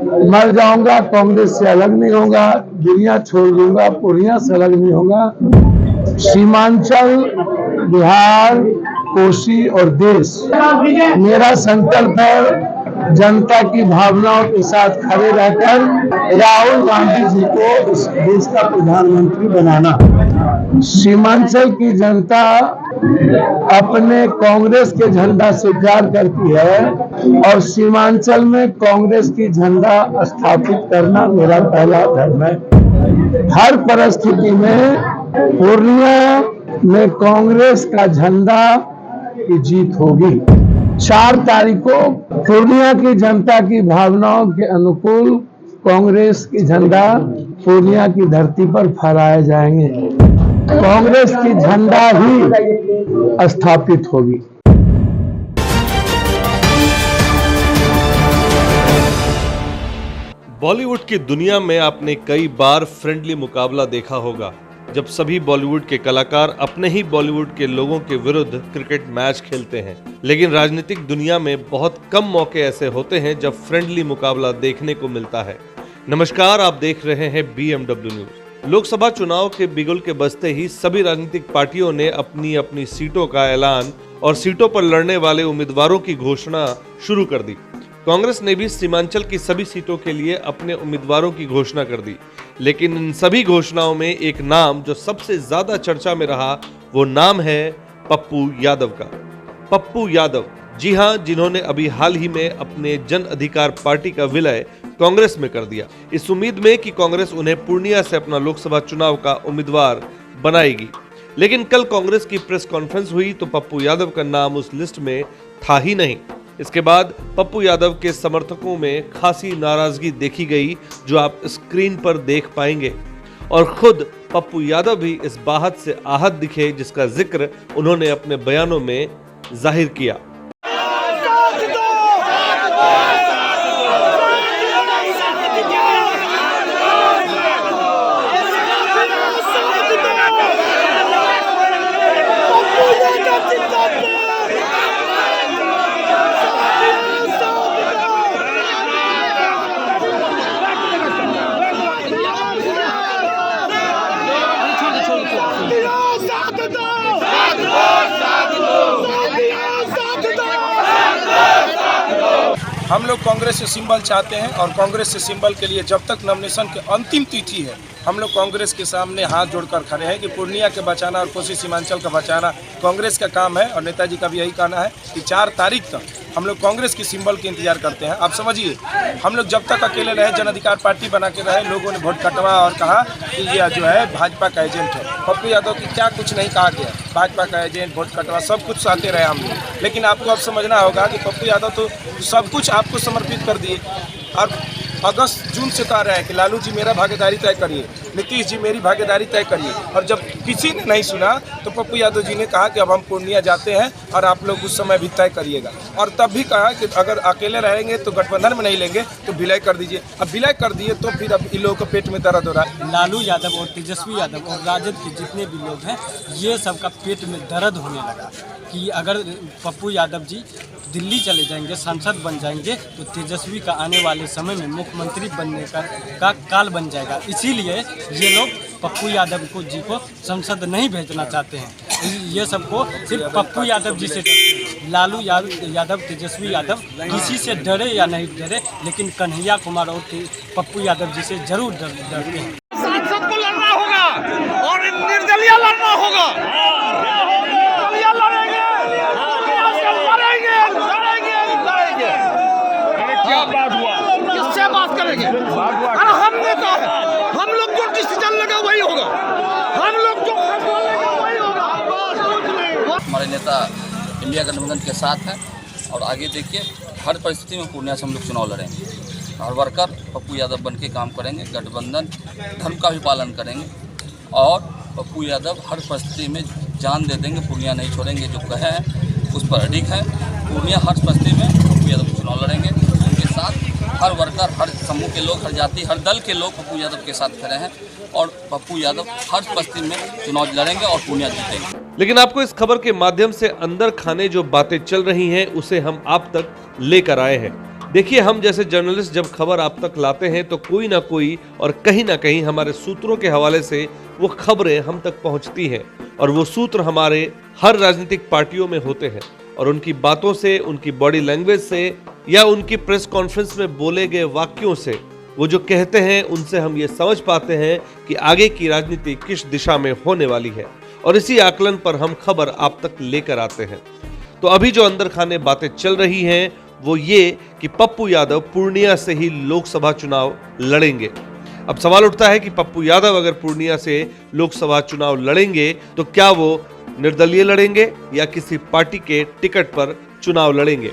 मर जाऊंगा, कांग्रेस से अलग नहीं होगा, दुनिया छोड़ दूंगा, पूर्णिया से अलग नहीं होगा। सीमांचल, बिहार, कोसी और देश, मेरा संकल्प है जनता की भावनाओं के साथ खड़े रहकर राहुल गांधी जी को इस देश का प्रधानमंत्री बनाना। सीमांचल की जनता अपने कांग्रेस के झंडा से प्यार करती है और सीमांचल में कांग्रेस की झंडा स्थापित करना मेरा पहला धर्म है। हर परिस्थिति में पूर्णिया में कांग्रेस का झंडा की जीत होगी। 4 तारीख को पूर्णिया की जनता की भावनाओं के अनुकूल कांग्रेस की झंडा पूर्णिया की धरती पर फहराए जाएंगे। कांग्रेस की झंडा ही स्थापित होगी। बॉलीवुड की दुनिया में आपने कई बार फ्रेंडली मुकाबला देखा होगा, जब सभी बॉलीवुड के कलाकार अपने ही बॉलीवुड के लोगों के विरुद्ध क्रिकेट मैच खेलते हैं। लेकिन राजनीतिक दुनिया में बहुत कम मौके ऐसे होते हैं जब फ्रेंडली मुकाबला देखने को मिलता है। नमस्कार, आप देख रहे हैं BMW न्यूज। लोकसभा चुनाव के बिगुल के बजते ही सभी राजनीतिक पार्टियों ने अपनी अपनी सीटों का ऐलान और सीटों पर लड़ने वाले उम्मीदवारों की घोषणा शुरू कर दी। कांग्रेस ने भी सीमांचल की सभी सीटों के लिए अपने उम्मीदवारों की घोषणा कर दी। लेकिन इन सभी घोषणाओं में एक नाम जो सबसे ज्यादा चर्चा में रहा, वो नाम है पप्पू यादव का। पप्पू यादव, जी हां, जिन्होंने अभी हाल ही में अपने जन अधिकार पार्टी का विलय कांग्रेस में कर दिया, इस उम्मीद में कि कांग्रेस उन्हें पूर्णिया से अपना लोकसभा चुनाव का उम्मीदवार बनाएगी। लेकिन कल कांग्रेस की प्रेस कॉन्फ्रेंस हुई तो पप्पू यादव का नाम उस लिस्ट में था ही नहीं। इसके बाद पप्पू यादव के समर्थकों में खासी नाराजगी देखी गई, जो आप स्क्रीन पर देख पाएंगे। और खुद पप्पू यादव भी इस बात से आहत दिखे, जिसका जिक्र उन्होंने अपने बयानों में जाहिर किया। हम लोग कांग्रेस से सिंबल चाहते हैं और कांग्रेस से सिंबल के लिए जब तक नॉमिनेशन की अंतिम तिथि है, हम लोग कांग्रेस के सामने हाथ जोड़कर खड़े हैं कि पूर्णिया के बचाना और कोसी सीमांचल का बचाना कांग्रेस का काम है। और नेताजी का भी यही कहना है कि 4 तारीख तक हम लोग कांग्रेस की सिंबल के इंतजार करते हैं। आप समझिए, हम लोग जब तक अकेले रहे, जन अधिकार पार्टी बना के रहे, लोगों ने वोट कटवा और कहा कि ये जो है भाजपा का एजेंट है। पप्पू यादव की क्या कुछ नहीं कहा गया, भाजपा का एजेंट, वोट कटवा, सब कुछ सहते रहे हम लोग। लेकिन आपको अब समझना होगा कि पप्पू यादव तो सब कुछ आपको समर्पित कर दिए और अगस्त जून से कह रहे हैं कि लालू जी मेरा भागीदारी तय करिए, नीतीश जी मेरी भागीदारी तय करिए। और जब किसी ने नहीं सुना तो पप्पू यादव जी ने कहा कि अब हम पूर्णिया जाते हैं और आप लोग उस समय भी तय करिएगा। और तब भी कहा कि अगर अकेले रहेंगे तो गठबंधन में नहीं लेंगे तो विलय कर दीजिए। अब विलय कर दिए तो फिर अब इन लोगों को पेट में दर्द हो रहा है। लालू यादव और तेजस्वी यादव और राजद के जितने भी लोग हैं, ये सबका पेट में दर्द होने लगा कि अगर पप्पू यादव जी दिल्ली चले जाएंगे, सांसद बन जाएंगे, तो तेजस्वी का आने वाले समय में मुख्यमंत्री बनने का काल बन जाएगा। इसीलिए ये लोग पप्पू यादव जी को संसद नहीं भेजना चाहते हैं। ये सबको सिर्फ पप्पू यादव जी से डरते हैं। लालू यादव, तेजस्वी यादव किसी से डरे या नहीं डरे, लेकिन कन्हैया कुमार और पप्पू यादव जी से जरूर डरते हैं। सांसद को लड़ना होगा और निर्दलीय लड़ना होगा। क्या बात हुआ, किससे बात करेंगे? अरे हमने कहा है, हम लोग जो डिसीजन लगा वही होगा, हम लोग जो फैसला लेगा वही होगा। हमारे नेता इंडिया गठबंधन के साथ हैं और आगे देखिए हर परिस्थिति में पूर्णिया से हम लोग चुनाव लड़ेंगे। हर वर्कर पप्पू यादव बन के काम करेंगे, गठबंधन धर्म का भी पालन करेंगे और पप्पू यादव हर परिस्थिति में जान दे देंगे, पूर्णिया नहीं छोड़ेंगे। जो कहे हैं उस पर अडिग है। पूर्णिया हर परिस्थिति में पप्पू यादव चुनाव लड़ेंगे। उनके साथ हर वर्कर, हर समूह के लोग, हर जाति, हर दल के लोग पप्पू यादव के साथ खड़े हैं और पप्पू यादव हर परिस्थिति में चुनाव लड़ेंगे और पूर्णिया जीतेंगे। लेकिन आपको इस खबर के माध्यम से अंदर खाने जो बातें चल रही हैं, उसे हम आप तक लेकर आए हैं। देखिए, हम जैसे जर्नलिस्ट जब खबर आप तक लाते हैं तो कोई ना कोई और कहीं ना कहीं हमारे सूत्रों के हवाले से वो खबरें हम तक पहुंचती हैं और वो सूत्र हमारे हर राजनीतिक पार्टियों में होते हैं और उनकी बातों से, उनकी बॉडी लैंग्वेज से या उनकी प्रेस कॉन्फ्रेंस में बोले गए वाक्यों से, वो जो कहते हैं उनसे हम ये समझ पाते हैं कि आगे की राजनीति किस दिशा में होने वाली है और इसी आकलन पर हम खबर आप तक लेकर आते हैं। तो अभी जो अंदर खाने बातें चल रही हैं वो ये कि पप्पू यादव पूर्णिया से ही लोकसभा चुनाव लड़ेंगे। अब सवाल उठता है कि पप्पू यादव अगर पूर्णिया से लोकसभा चुनाव लड़ेंगे तो क्या वो निर्दलीय लड़ेंगे या किसी पार्टी के टिकट पर चुनाव लड़ेंगे।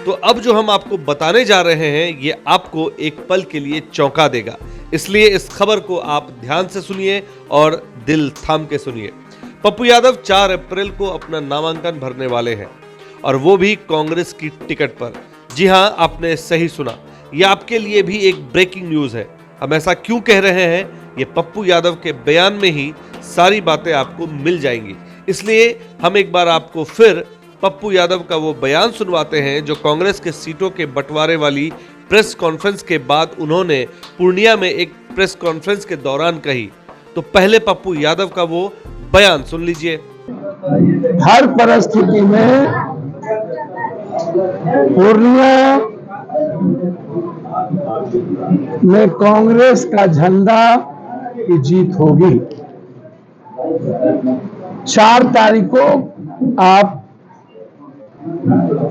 तो अब जो हम आपको बताने जा रहे हैं ये आपको एक पल के लिए चौंका देगा, इसलिए इस खबर को आप ध्यान से सुनिए और दिल थाम के सुनिए। पप्पू यादव 4 अप्रैल को अपना नामांकन भरने वाले हैं और वो भी कांग्रेस की टिकट पर। जी हां, आपने सही सुना, यह आपके लिए भी एक ब्रेकिंग न्यूज है। हम ऐसा क्यों कह रहे हैं, ये पप्पू यादव के बयान में ही सारी बातें आपको मिल जाएंगी। इसलिए हम एक बार आपको फिर पप्पू यादव का वो बयान सुनवाते हैं जो कांग्रेस के सीटों के बंटवारे वाली प्रेस कॉन्फ्रेंस के बाद उन्होंने पूर्णिया में एक प्रेस कॉन्फ्रेंस के दौरान कही। तो पहले पप्पू यादव का वो बयान सुन लीजिए। हर परिस्थिति में पूर्णिया में कांग्रेस का झंडा की जीत होगी। 4 तारीख को आप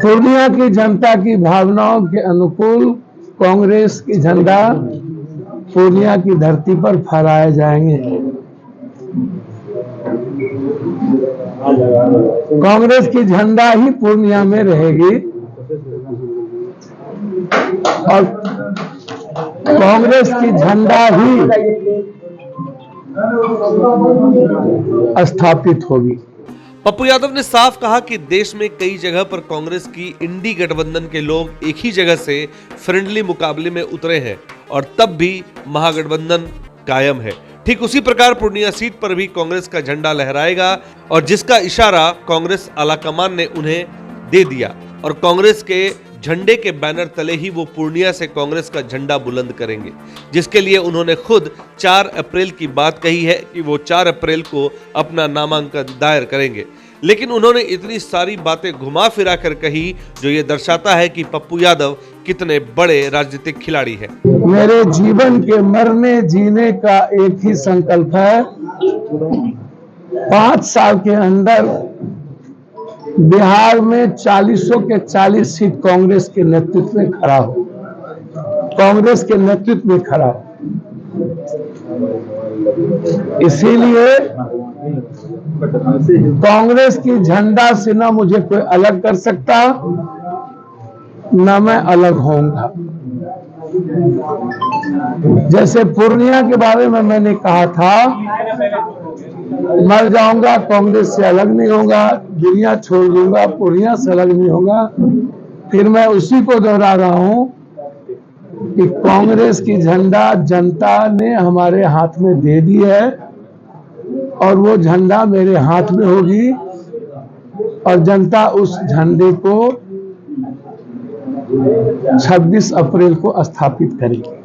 पूर्णिया की जनता की भावनाओं के अनुकूल कांग्रेस की झंडा पूर्णिया की धरती पर फहराए जाएंगे। कांग्रेस की झंडा ही पूर्णिया में रहेगी और कांग्रेस की झंडा ही स्थापित होगी। पप्पू यादव ने साफ कहा कि देश में कई जगह पर कांग्रेस की इंडी गठबंधन के लोग एक ही जगह से फ्रेंडली मुकाबले में उतरे हैं और तब भी महागठबंधन कायम है। ठीक उसी प्रकार पूर्णिया सीट पर भी कांग्रेस का झंडा लहराएगा और जिसका इशारा कांग्रेस आलाकमान ने उन्हें दे दिया और कांग्रेस के झंडे के बैनर तले ही वो पूर्णिया से कांग्रेस का झंडा बुलंद करेंगे, जिसके लिए उन्होंने खुद 4 अप्रैल की बात कही है कि वो 4 अप्रैल को अपना नामांकन दायर करेंगे। लेकिन उन्होंने इतनी सारी बातें घुमा फिरा कर कही जो ये दर्शाता है कि पप्पू यादव कितने बड़े राजनीतिक खिलाड़ी हैं। मेरे जीवन के मरने जीने का एक ही संकल्प है, 5 साल के अंदर बिहार में 40 के 40 सीट कांग्रेस के नेतृत्व में खड़ा हो, कांग्रेस के नेतृत्व में खड़ा हो। इसीलिए कांग्रेस की झंडा से ना मुझे कोई अलग कर सकता, ना मैं अलग होऊंगा। जैसे पूर्णिया के बारे में मैंने कहा था, मर जाऊंगा कांग्रेस से अलग नहीं होगा, दुनिया छोड़ दूंगा पूर्णिया से अलग नहीं होगा। फिर मैं उसी को दोहरा रहा हूं कि कांग्रेस की झंडा जनता ने हमारे हाथ में दे दी है और वो झंडा मेरे हाथ में होगी और जनता उस झंडे को 26 अप्रैल को स्थापित करेगी।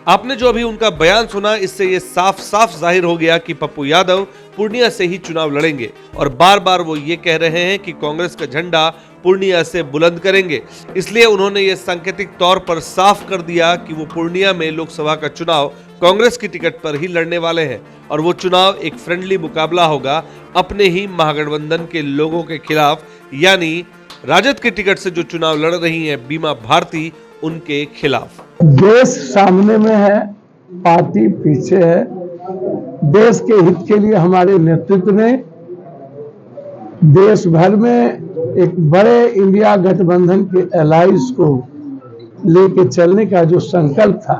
आपने जो अभी उनका बयान सुना, इससे ये साफ साफ जाहिर हो गया कि पप्पू यादव पूर्णिया से ही चुनाव लड़ेंगे और बार बार वो ये कह रहे हैं कि कांग्रेस का झंडा पूर्णिया से बुलंद करेंगे। इसलिए उन्होंने ये सांकेतिक तौर पर साफ कर दिया कि वो पूर्णिया में लोकसभा का चुनाव कांग्रेस की टिकट पर ही लड़ने वाले हैं और वो चुनाव एक फ्रेंडली मुकाबला होगा अपने ही महागठबंधन के लोगों के खिलाफ, यानी राजद की टिकट से जो चुनाव लड़ रही है बीमा भारती, उनके खिलाफ। देश सामने में है, पार्टी पीछे है। देश के हित के लिए हमारे नेतृत्व ने देश भर में एक बड़े इंडिया गठबंधन के एलाइंस को लेके चलने का जो संकल्प था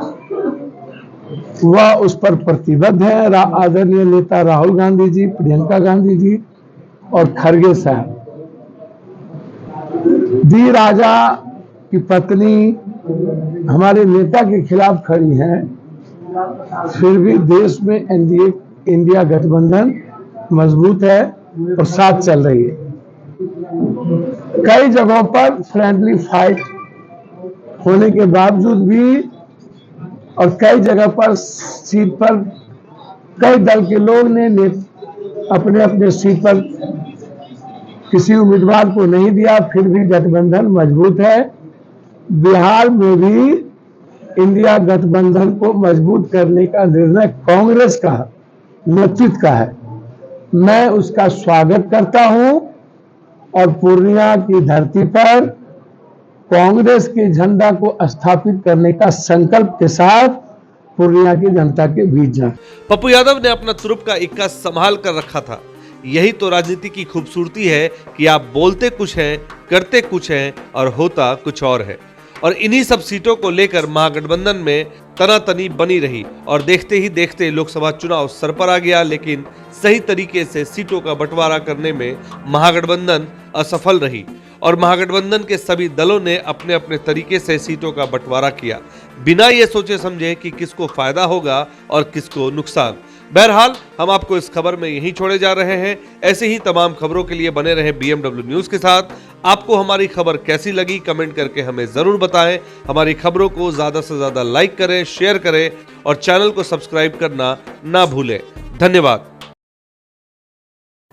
वह उस पर प्रतिबद्ध है। आदरणीय नेता राहुल गांधी जी, प्रियंका गांधी जी और खड़गे साहब। डी राजा की पत्नी हमारे नेता के खिलाफ खड़ी हैं, फिर भी देश में एनडीए इंडिया गठबंधन मजबूत है और साथ चल रही है। कई जगहों पर फ्रेंडली फाइट होने के बावजूद भी और कई जगह पर सीट पर कई दल के लोग ने अपने अपने सीट पर किसी उम्मीदवार को नहीं दिया, फिर भी गठबंधन मजबूत है। बिहार में भी इंडिया गठबंधन को मजबूत करने का निर्णय कांग्रेस का नेतृत्व का है। मैं उसका स्वागत करता हूं और पूर्णिया की धरती पर कांग्रेस के झंडा को स्थापित करने का संकल्प के साथ पूर्णिया की जनता के बीच जा। पप्पू यादव ने अपना तुरुप का इक्का संभाल कर रखा था। यही तो राजनीति की खूबसूरती है कि आप बोलते कुछ हैं, करते कुछ हैं और होता कुछ और है। और इन्हीं सब सीटों को लेकर महागठबंधन में तनातनी बनी रही और देखते ही देखते लोकसभा चुनाव सर पर आ गया, लेकिन सही तरीके से सीटों का बंटवारा करने में महागठबंधन असफल रही और महागठबंधन के सभी दलों ने अपने अपने तरीके से सीटों का बंटवारा किया, बिना ये सोचे समझे कि किसको फायदा होगा और किसको नुकसान। बहरहाल हम आपको इस खबर में यहीं छोड़े जा रहे हैं। ऐसे ही तमाम खबरों के लिए बने रहे BMW न्यूज के साथ। आपको हमारी खबर कैसी लगी कमेंट करके हमें जरूर बताएं। हमारी खबरों को ज्यादा से ज्यादा लाइक करें, शेयर करें और चैनल को सब्सक्राइब करना ना भूलें। धन्यवाद।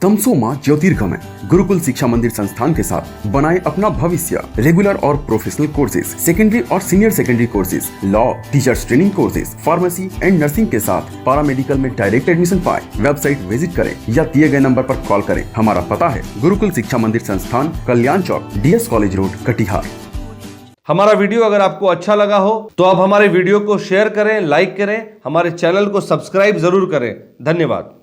तमसोमा ज्योतिर्गमय गुरुकुल शिक्षा मंदिर संस्थान के साथ बनाए अपना भविष्य। रेगुलर और प्रोफेशनल कोर्सेज, सेकेंडरी और senior secondary courses, law, teachers training courses, pharmacy and nursing के साथ पैरामेडिकल में डायरेक्ट एडमिशन पाए। वेबसाइट विजिट करें या दिए गए नंबर पर कॉल करें। हमारा पता है गुरुकुल शिक्षा मंदिर संस्थान, कल्याण चौक, DS कॉलेज रोड, कटिहार। हमारा वीडियो अगर आपको अच्छा लगा हो तो आप हमारे वीडियो को शेयर करें, लाइक करें, हमारे चैनल को सब्सक्राइब जरूर करें। धन्यवाद।